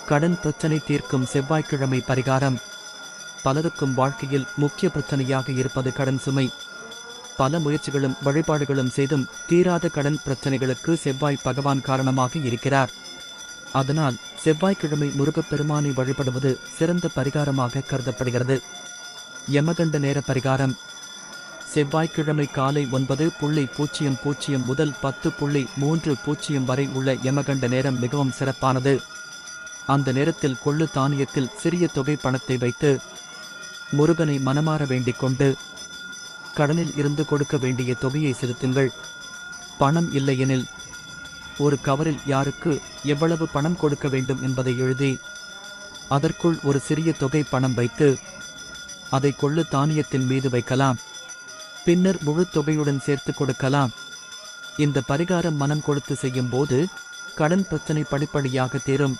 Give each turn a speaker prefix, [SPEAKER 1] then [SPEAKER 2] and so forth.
[SPEAKER 1] கடன் பிரச்சனை தீர்க்கும் செவ்வாய்க்கிழமை பரிகாரம். பலருக்கும் வாழ்க்கையில் முக்கிய பிரச்சனையாக இருப்பது கடன் சுமை. பல முயற்சிகளும் வழிபாடுகளும் செய்தும் தீராத கடன் பிரச்சனைகளுக்கு செவ்வாய் பகவான் காரணமாக இருக்கிறார். அதனால் செவ்வாய்க்கிழமை முருகப்பெருமானை வழிபடுவது சிறந்த பரிகாரமாக கருதப்படுகிறது. யமகண்ட நேர பரிகாரம். செவ்வாய்க்கிழமை காலை 9:00 முதல் 10:30 வரை உள்ள யமகண்ட நேரம் மிகவும் சிறப்பானது. அந்த நேரத்தில் கொள்ளு தானியத்தில் சிறிய தொகை பணத்தை வைத்து முருகனை மனமாற வேண்டிக் கொண்டு கடனில் இருந்து கொடுக்க வேண்டிய தொகையை செலுத்துங்கள். பணம் இல்லையெனில் ஒரு கவரில் யாருக்கு எவ்வளவு பணம் கொடுக்க வேண்டும் என்பதை எழுதி அதற்குள் ஒரு சிறிய தொகை பணம் வைத்து அதை கொள்ளு தானியத்தின் மீது வைக்கலாம். பின்னர் முழு தொகையுடன் சேர்த்து கொடுக்கலாம். இந்த பரிகாரம் மனம் கொடுத்து செய்யும் போது கடன் பிரச்சனை படிப்படியாக தீரும்.